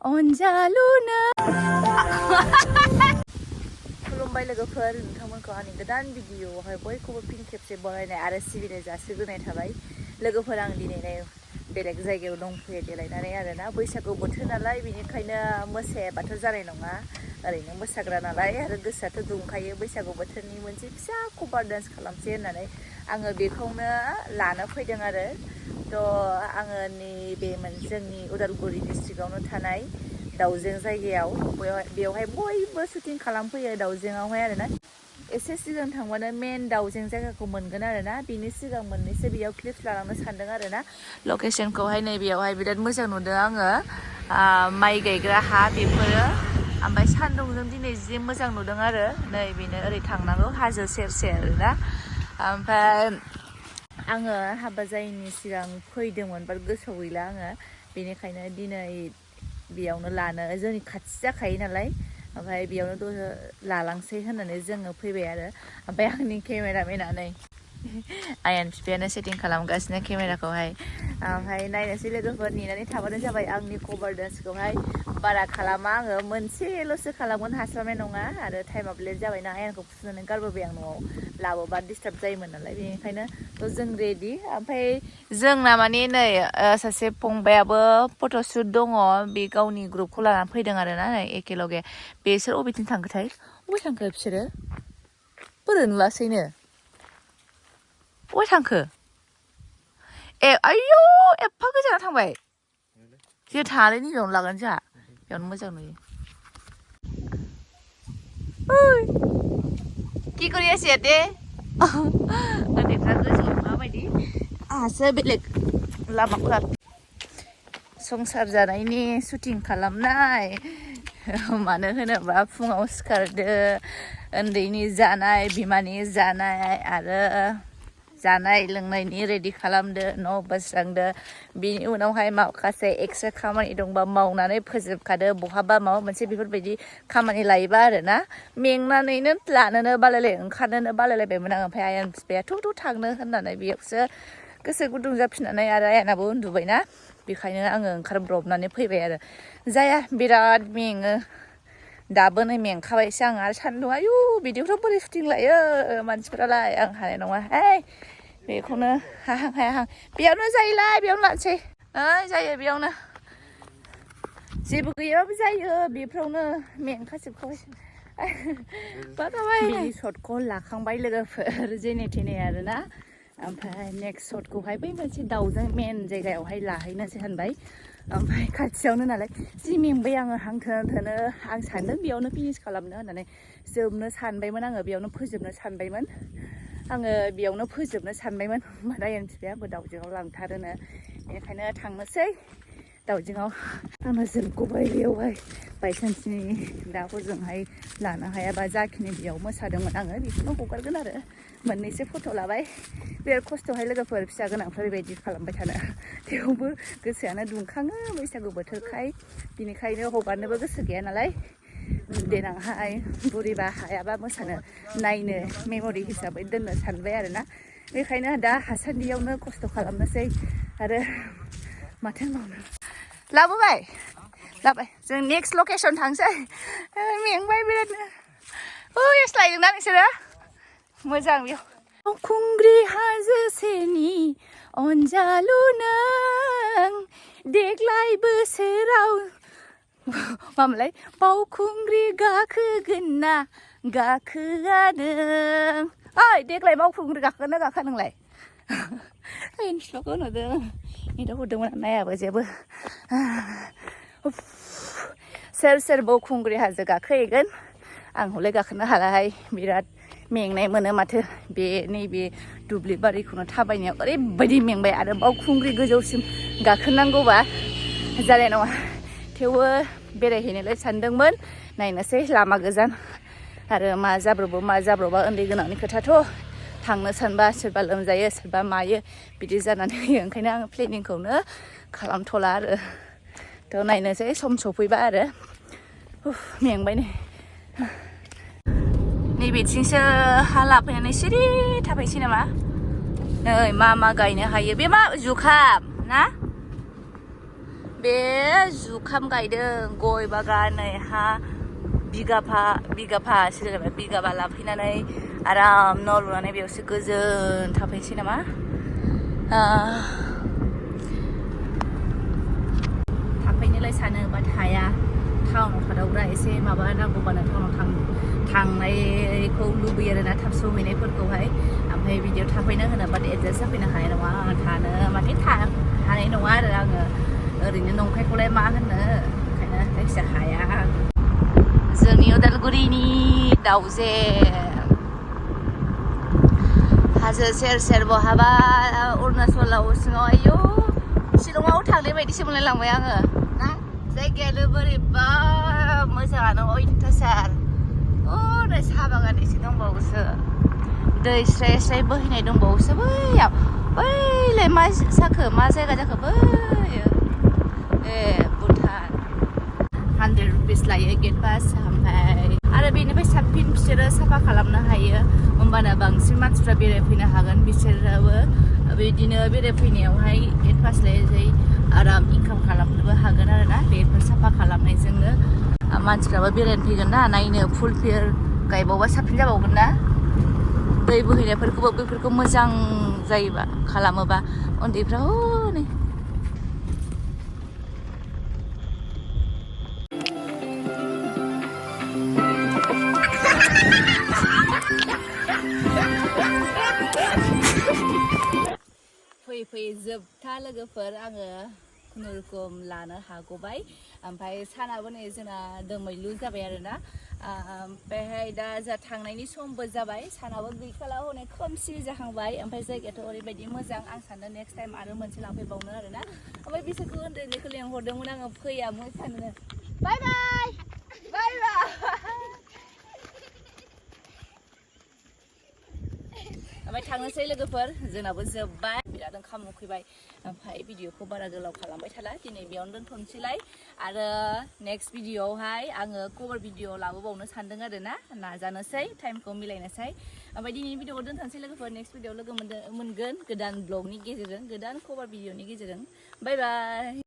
अनजालुनो खुलुमबाय लोगोफोर नोंथांमोनखौ आंनि गोदान भिडिअआवहाय बयखौबो फिन खेबसे बरायनाय आरो सिबिनाय जासिग्रोनाय थाबाय लोगोफोर आं दिनै बेलेग जायगायाव दंफैयो देलायनानै आरोना बैसागु बोथोर नालाय बेनिखायनो मोसायाबाथ' जानाय नङा ओरैनो मोसाग्रा नालाय आरो गोसोआथ' दुंखायो बैसागु बोथोरनि मोनसे फिसा कभार डान्स खालामसै होननानै आङो बेखौनो लानो फैदों आरो थ' आङो नैबे जोंनि उदालगुरि डिस्ट्रिक्टआवनो थानाय दाउजें जायगायाव बेवहाय बयबो शुटिं खालामफैयो दाउजेंआवहाय आरोना एसे सिगां थांबानो मेन दाउजें जायगाखौ मोनगोन आरोना बिनि सिगां मोननैसो बेयाव क्लिप्स लालांनो सानदों आरोना लकेशनखौहाय नैबेयावहाय बिराद मोजां नुदों आङो माइ गायग्रा हा बेफोरो ओमफ्राय सान्दुंजों दिनै जि मोजां नुदों आरो नै बेनो ओरै थांनांगौ हाजो सेर सेर आरोना ओमफ्राय आङो हाबा जायैनि सिगां फैदोंमोन बाट गोसोआव गैला आङो बेनिखायनो दिनै बेयावनो लानो जोंनि खाथि जाखायो नालाय ओमफ्राय बेयावनो दसे लालांसै होननानै जोङो फैबाय आरो ओमफ्राय आंनि केमेरामेना नै आयान बिफायानो सेटिं खालामगासिनो केमेराखौहाय ओमफ्राय नायनोसै लोगोफोर नेनानै थाबानो जाबाय आंनि कभार डान्सखौहाय बारा खालामा आङो मोनसेल'सो खालामगोन हास्लाबनाय नङा आरो टाइमाबो लेट जाबायना आयानखौ फुनानै गारबोबाय आं न'आव लाबोबा डिस्टार्ब जायोमोन नालाय बेनिखायनो थ' जों रेडि ओमफ्राय जोंना माने नै सासे फंबायाबो फट'शुट दङ बे गावनि ग्रुपखौ लानानै फैदों आरोना एखेलगे बेसोर अबेथिं थांखोथाय अबे थांखो बिसोरो बोरो नुवासैनो अबे थांखो ए आयौ एफा गोजानाव थांबाय जों थाङालै नैबेयावनो लागोन जोंहा बेयावनो मोजां नुयो কি কৰি আছে ইয়াতে उन्दैफ्रा गोजौआव माबायदि आहासो बेलेग लामाखौ संसार जानायनि शुटिं खालामनाय मानो होनोबा फुङाव सिखारदो उन्दैनि जानाय बिमानि जानाय आरो जानाय लोंनायनि रेडि खालामदो न' बोस्रांदो बिनि उनावहाय माखासे एक्सट्रा खामानि दंबा मावनानै फोजोबखादो बहाबा माबा मोनसे बेफोरबायदि खामानि लायोबा आरोना मेंनानैनो लानोनो बालायलाय ओंखारनोनो बालायलायबायमोन आं ओमफ्राय आयान बिफाया थ' थांनो होननानै बेयावसो गोसो गुदुं जाफिननानै आरो आयानाबो उन्दुबायना बेखायनो आङो ओंखारब्रबनानै फैबाय आरो जाया बिराद मेङो दाबो नै मेंखाबायसो आं आरो सान्दुं आयु बिदिफ्राव बोरै शुटिं लायो मानसिफोरालाय आं हानाय नङाहाय बेखौनो हाहां हायाहां बेयावनो जायोलाय बेयावनो लानोसै जायो बेयावनो जेबो गैयाबाबो जायो बेफ्रावनो मेंखाजोबखाबाय बिनि शटखौ लाखांबाय लोगोफोर जेने थेने आरोना ओमफ्राय नेक्स्ट शटखौहाय बै मोनसे दाउजों मेन जायगायावहाय लाहैनोसै होनबाय ओमफ्राय खाथियावनो नालाय जि मेंबाय आङो हां थोनो आं सानदों बेयावनो फिनिश खालामनो होननानै जोबनो सानबायमोन आङो बेयावनो फोजोबनो सानबायमोन होमबा आयान बिफाया आंखौ दाउजेङाव लांथारोनो बेनिखायनो थांनोसै दाउजेङाव आंनो जोबगौबाय बेयावहाय बायसान्सनि दाफोरजोंहाय लानो हायाबा जाखिनि बेयाव मोसादोंमोन आङो बेखौनो हगारगोन आरो मोननैसो फट' लाबाय बिराद खस्थ'हाय लोगोफोर फिसा गोनांफ्रा बेबायदि खालामबाय थानो थेवबो गोसोआनो दुंखाङो बैसागु बोथोरखाय बिनिखायनो हगारनोबो गोसो गैया नालाय देनांहाय बुरिबा हायाबा मोसानो नायनो मेम'रि हिसाबै दोननो सानबाय आरोना बेखायनो दा हासान्दियावनो खस्थ' खालामनोसै आरो माथो मावनो लाबोबाय जों नेक्स्ट लकेसन थांसै मेंबाय बिरादनो लायदोंना नोंसोरो मोजां बेयाव खुंग्रि हाजो सेरनि अनजालु नों देग्लाय बोसोराव मामोनलाय बावखुंग्रि गाखोगोन ना गाखोआ नों ओइ देग्लाय बावखुंग्रि गाखोगोन ना गाखोआ नोंलाय इन्सटाखौ नुदों इन्टाव हरदोंमोन नायाबो जेबो सोर बावखुंग्रि हाजो गाखोहैगोन आं हले गाखोनो हालाहाय बिराद मेंनाय मोनो माथो बे नैबे दुब्लि बारिखौनो थाबायनायाव ओरैबायदि मेंबाय आरो बावखुंग्रि गोजौसिम गाखोनांगौबा जानाय नङा थेवबो बेरायहैनोलाय सानदोंमोन नायनोसै लामा गोजान आरो मा जाब्रबा उन्दै गोनांनि खोथाथ' थांनो सानबा सोरबा लोमजायो सोरबा मायो बिदि जानानै होयो ओंखायनो आङो प्लेनिंखौनो खालामथ'ला आरो थ' नायनोसै सम सफैबा आरो मेंबाय नैबेथिंसो हा लाफैनानै सिरि थाबायसै नामा नै मा गायनो हायो बे मा जुखाम ना बे जुखाम गायदों गय बागान नै हा बिगाफा सिगां बिगाबा लाफैनानै आराम न' लुनानै बेयावसो गोजोन थाफैनोसै नामा थाफैनोलाय सानो बाट हाया टाउनाव थादावग्रा एसे माबा नांगौबानो टाउनाव थांनायखौ लुबैयो आरोना थाब सहैनायफोरखौहाय ओमफ्राय बिदियाव थाफैनो होनो बाट एडजास्ट जाफैनो हानाय नङा आङो थानो माने हानाय नङा आरो आङो ओरैनो नंखायखौलाय मा होनो ओंखायनो जायखिजाया हाया जोंनि उदालगुरिनि दाउजे हाजो सेर सेर बहाबा अरुणाचलाव सिङाव आयौ शिलंआव थांनाय बायदिसो मोनलायलांबाय आङो ना जायगायानो बोरैबा मोजाङानो अयथासार नै साहा बागान एसे दंबावोसो दै स्राय स्राय बोहैनाय दंबावोसो बैयाव बैलाय मा जाखो मा जायगा जाखो बैयो ए भुटान 100 रुपिस लायो गेट पास ओमफ्राय आरो बेनिफ्राय साबसिन बिसोरो साफा खालामनो हायो होमबाना बांसिन मानसिफ्रा बेरायफैनो हागोन बिसोराबो बिदिनो बेरायफैनायावहाय गेट पास लायै आराम इनकाम खालामनोबो हागोन आरोना बेफोर साफा खालामनायजोंनो मानसिफ्राबो बेरायनो फैगोन ना नायनो फुलफोर गायबावबा साबसिन जाबावगोन ना दै बोहैनायफोरखौबो बेफोरखौ मोजां जायोबा खालामोबा उन्दैफ्रा हनै फैयै जोबथा लोगोफोर आङो खुनुरुखुम लानो हागौबाय ओमफ्राय सानाबो नै जोंना दोमैलु जाबाय आरोना ओमफ्रायहाय दा जा थांनायनि समबो जाबाय सानाबो गैखाला हनै खोमसि जाहांबाय ओमफ्राय जायगायाथ' ओरैबायदि मोजां आं सानदों नेक्स्ट टाइम आरो मोनसे लांफैबावनो आरोना ओमफ्राय बिसोरखौ उन्दैखौ लेंहरदोंमोन आङो फैया मोसानो बाय बाय बाय बाय ओमफ्राय थांनोसै लोगोफोर जोंनाबो जोब्बाय बिराद ओंखाम उखैबाय ओमफ्राय भिडिअखौ बारा गोलाव खालामबाय थाला दिनै बेयावनो दोनथ'नोसैलाय आरो नेक्स्ट भिडिअआवहाय आङो कभार भिडिअ लाबोबावनो सानदों आरोना नाजानोसै टाइमखौ मिलायनोसै ओमफ्राय दिनैनि भिडिअखौ दोनथ'नोसै लोगोफोर नेक्स्ट भिडिअआव लोगो मोनगोन गोदान ब्लगनि गेजेरजों गोदान कभार भिडिअनि गेजेरजों बाय बाय